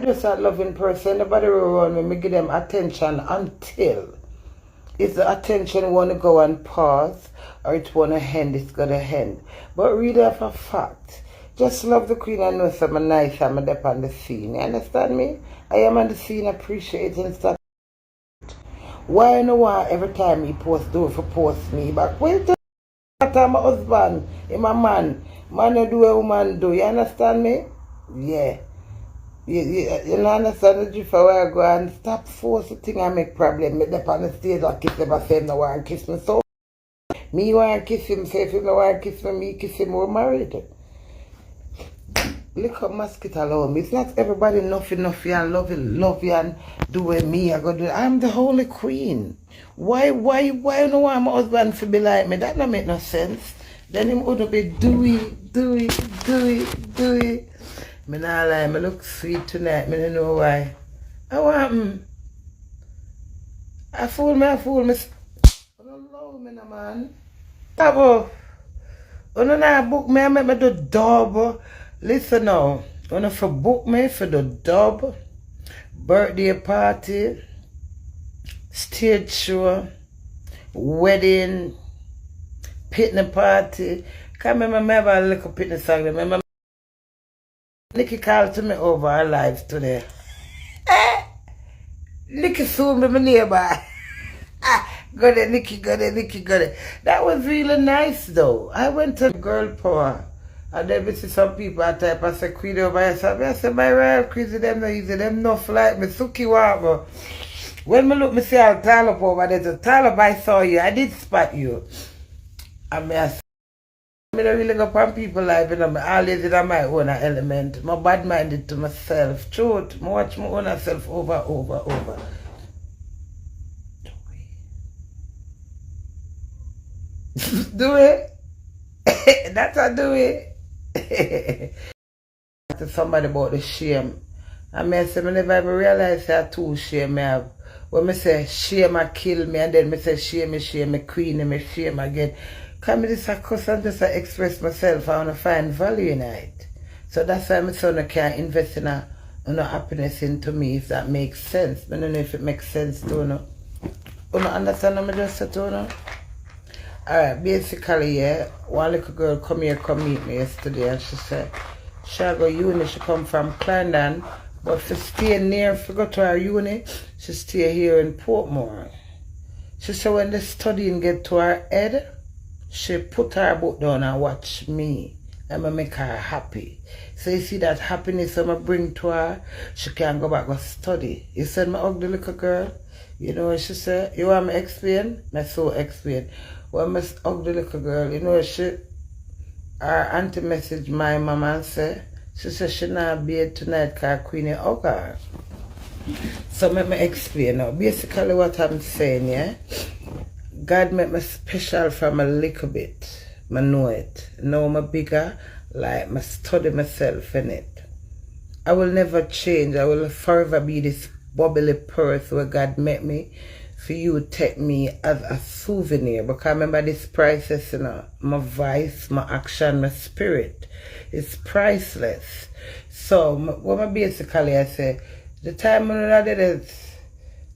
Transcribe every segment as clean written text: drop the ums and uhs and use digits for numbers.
just a loving person. Nobody around me, me give them attention until it's the attention want to go and pause or it want to end, it's going to end. But really have a fact. Just love the Queen and know some nice I'm up on the scene. You understand me? I am on the scene appreciating stuff. Why no why every time he post do for post me back? Well, I'm my husband, I'm my man. Man do what woman do. You understand me? Yeah. You know, understand the drift of where I go and stop force the thing and make problem. Me up on the stage and kiss him and say him no want to kiss me. So me want to kiss him, say if him no want to kiss me kiss him, we're married. Look up mosquito alone. It's not everybody nothing and love you and do with me. I go do it. I'm the holy queen. Why no want my husband to be like me? That don't make no sense. Then him would be Dewey. Me not lie, me look sweet tonight, me don't know why. I want him. I fool me. I don't love me no man. Tabo. You don't know book me, I make me do double. Listen now, you want to book me for the dub, birthday party, stage show, wedding, picnic party. Can't remember me have a little picnic song. Remember Nikki called to me over our lives today. Nikki soon be my neighbor. Go there, Nikki. That was really nice though. I went to girl power. And then we see some people at type I say Queenie over yourself. I say my real crazy them no easy, them no like me suki water. When me look me see I'll tall up over there, so tall up I saw you, I did spot you. And me I say I don't really go upon people life, you know, me always in my own element. My bad minded to myself. Truth, I watch my own self over. Do it. That's how I do it. To somebody about the shame. I mean, I say, I never ever realize that too shame I have. When I say shame I kill me and then I say shame me queen me shame again. Because I just cuss and just express myself. I want to find value in it. So that's why my son can invest in a happiness into me, if that makes sense. I don't know if it makes sense to you. You understand what I just said to you? Alright, basically, yeah, one little girl come meet me yesterday and she said she go uni, she come from Clarendon, but to stay near, if go to her uni, she stay here in Portmore. She said when the studying get to her head, she put her book down and watch me. I'm make her happy. So you see that happiness I'm bring to her, she can go back and study. You said my ugly little girl, you know what she said? You want me explain? I so explain. Well, my ugly little girl, you know, her auntie messaged my mama and said, she said she not be tonight because Queenie hug her. So let me explain now. Basically what I'm saying, yeah, God made me special from a little bit. I know it. Now I'm bigger, like I study myself in it. I will never change. I will forever be this bubbly person where God made me. For you take me as a souvenir, because remember this priceless, you know, my voice, my action, my spirit is priceless. So what I basically I say, the time when I did it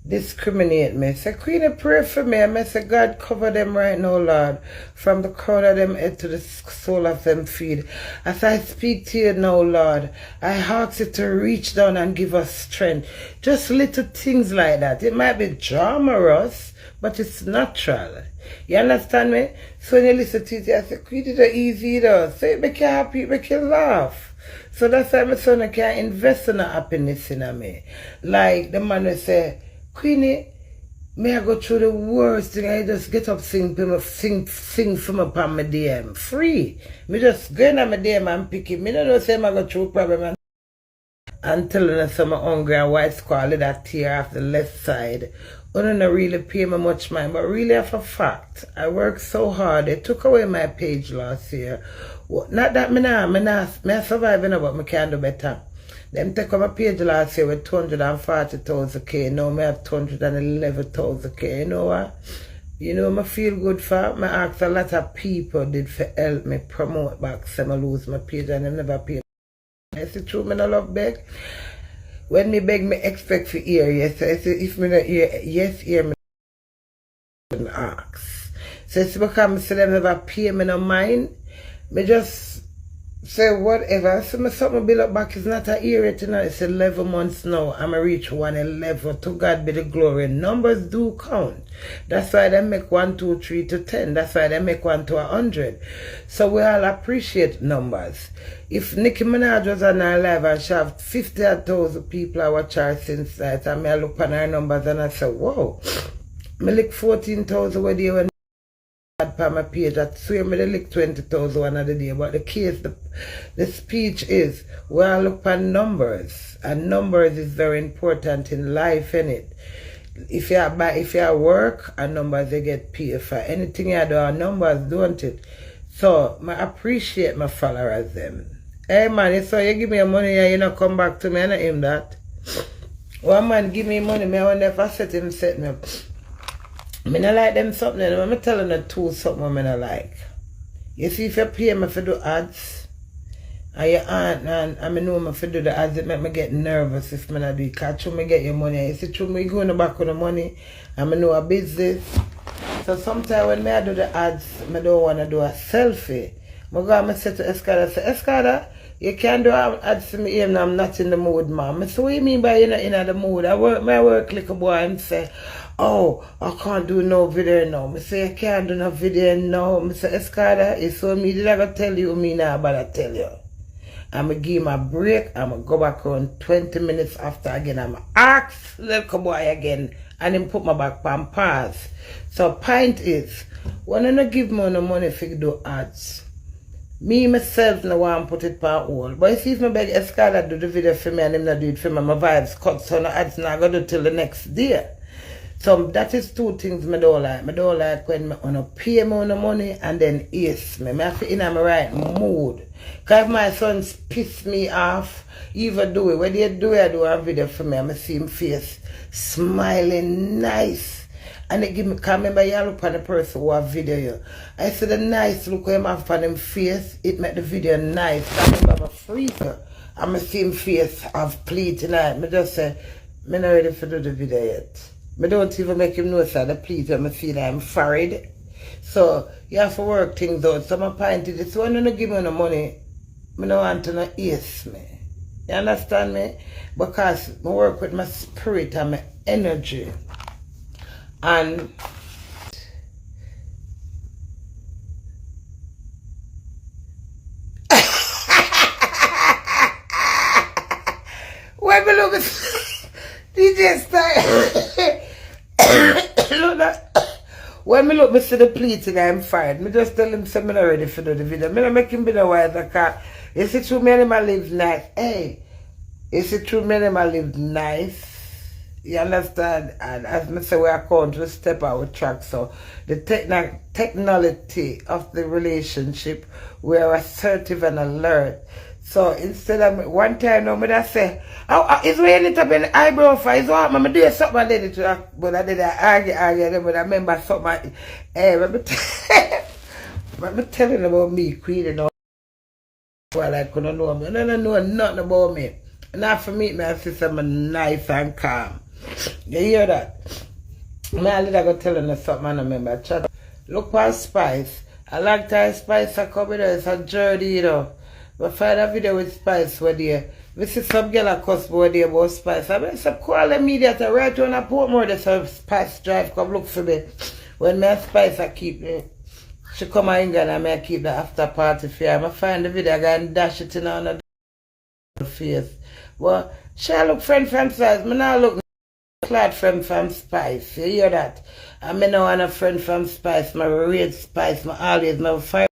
discriminate me, say Queenie pray for me, I say God cover them right now, Lord, from the crown of them head to the sole of them feet. As I speak to you now, Lord, I ask you to reach down and give us strength. Just little things like that. It might be glamorous, but it's natural. You understand me? So when you listen to it, I say, Queenie, it's easy though. So it make you happy, it make you laugh. So that's why my son can invest in a happiness in me. Like the man will say, Queenie, may I go through the worst thing? I just get up, sing for me upon my DM. Free. Me just go in my DM and pick it. Me don't know say I go through problem and telling us I'm hungry and white squall that tear off the left side. I don't really pay me much mind, but really for a fact, I worked so hard. They took away my page last year. Not that I survive, but I can do better. Them take on my page last year with 240,000K. Now I have 211,000K. You know what? You know, I feel good for. I ask a lot of people did for help me promote back, so I lose my page and I never pay. Is it true? I don't love beg. when me beg me expect for hear yes. So if me not hear yes hear me ask. So it's because me say them never pay me no mind. Me just say whatever. So me something build up back is not a year yet, you know. It's 11 months now. I'm a reach 111. To God be the glory. Numbers do count. That's why they make 1, 2, 3 to 10. That's why they make 1 to 100. So we all appreciate numbers. If Nicki Minaj was on her live and she have 50,000 people I watch her since that, and I look on her numbers and I say, whoa, me look 14,000 where they went on my page. I swear me they look 20,000 one of the day. But the case, the speech is, we all look on numbers, and numbers is very important in life, innit? If you work, and numbers they get paid for. Anything you do, numbers don't it? So I appreciate my followers them. Hey man, so you give me money and you not come back to me, and I aim that. One man give me money, me I wonder if I set me up. I don't like them something, I'm telling you two something I don't like. You see, if you pay me for do ads, and you aren't, and I know me for do the ads, it make me get nervous if I do it. Because me get your money, you see, through me going back on the money, and I know a business. So sometimes when I do the ads, I don't want to do a selfie. I go and say to Escada, say, Escada, you can't do ads to me and I'm not in the mood, ma'am. I say, what do you mean by you're not in the mood? I work like a boy and say, oh, I can't do no video now. I say, I can't do no video now. I say, Escada, it's so me, did I go tell you me now, but I tell you. I'm going to give him a break. I'm going to go back around 20 minutes after again. I'm going to ask little boy again and then put my back on pause. So point is, when I don't give me no money for do ads, me myself no want to put it on hold. But you see if I beg Escada do the video for me and him not do it for me, my vibes cut, so no ads not going to do till the next day. So that is two things I don't like. I don't like when I want to pay me no money and then ace me. I have to in my right mood. Because if my sons piss me off, even do it. When they do it, I do a video for me. I see him face smiling nice. And they give me, because remember you look on the person who have video you. I see the nice look when I have on him face, it make the video nice. I remember I'm a freezer. I'm a see him face have pleat tonight. I just say, I'm not ready for do the video yet. I don't even make him know that the pleat I'm see that I'm worried. So you have to work things out. So my point is, when you don't give me no money, I don't want to no ace me. You understand me? Because I work with my spirit and my energy. And when we look at DJ style, look that. When me look, me see the pleating, I'm fired. Me just tell him, say me not ready for do the video. Me not make him be the wiser, because is it true me and him live nice? Hey, is it true me and him live nice? You understand? And as I say, we are going to step out track. So the technology of the relationship, we are assertive and alert. So instead of one time now, I say, oh, is we need to be an eyebrow for his one? I'm doing something I did it, but I did argue, but I remember something. Let me telling about me, Queenie, now. Well, I couldn't know me. I don't know nothing about me. Not for me, my sister, I'm nice and calm. You hear that? I go telling you something, I remember. Chat. Look for Spice. I like that Spice, I come with her, it's a journey, you know. But find a video with Spice where they, we see some girl a cuss where they about Spice. I mean, some call the media to right on a Portmore, there's a Spice drive, come look for me. When my Spice I keep me, she come in England and I keep the after party for her. I find the video, I go and dash it in on the face. Well, she look friend from Spice, I now look clad friend from Spice, you hear that? I mean, I want a friend from Spice, my red Spice, my always, my fire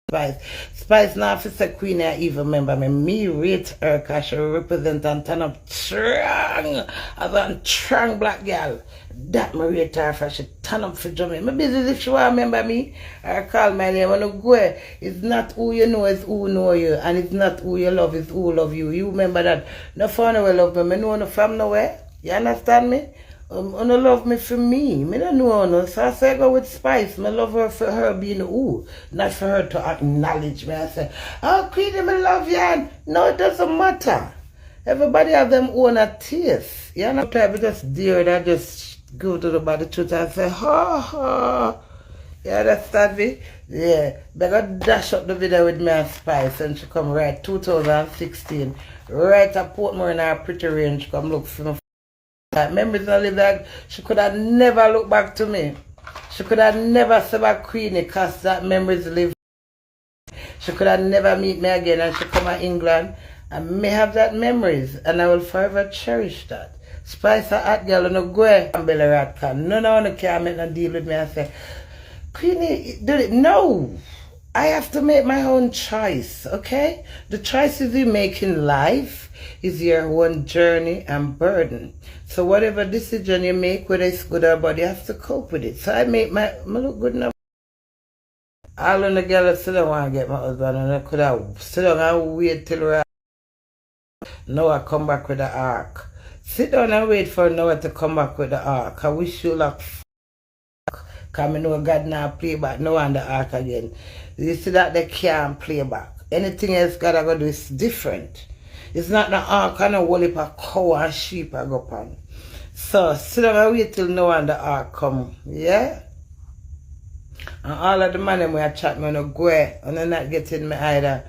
Spice. Spice now, if it's a Queen, I even remember me rate her because she represent and turn up strong as a strong black girl. That me rate her for she turn up for Jamaica. My business if she want to remember me, I call my name. When you go, it's not who you know, it's who know you. And it's not who you love, it's who love you. You remember that. No fun will love me. I know no from nowhere. You understand me? Una love me for me. I don't know no. So I say go with Spice. I love her for her being who. Not for her to acknowledge me. I say, oh Queenie, I love you. And no, it doesn't matter. Everybody have them own a taste. You know, type of just dear that just go to the body truth and say, ha ha. You understand me? Yeah. Better dash up the video with me and Spice and she come right 2016. Right at Portmore in her pretty range. Come look for me. Memories not live like she could have never looked back to me. She could have never said about Queenie because that memories live. She could have never meet me again and she come to England and may have that memories and I will forever cherish that. Spice a hot girl and no go and belly rat can. None of them can make no deal with me and say, Queenie, do it. No. I have to make my own choice, okay? The choices you make in life is your own journey and burden. So whatever decision you make, whether it's good or bad, you have to cope with it. So I make my look good enough. All of the girls still don't want to get my husband and I could have sit down and wait till we're now I come back with the ark. Sit down and wait for Noah to come back with the ark. I wish you luck. Because I know God now play back now on the ark again. You see that they can't play back. Anything else God are going to do is different. It's not the ark and a whole heap of cow and sheep I go upon. So sit down and wait till now on the ark come. Yeah? And all of the money we are chatting, I go and I'm not getting me either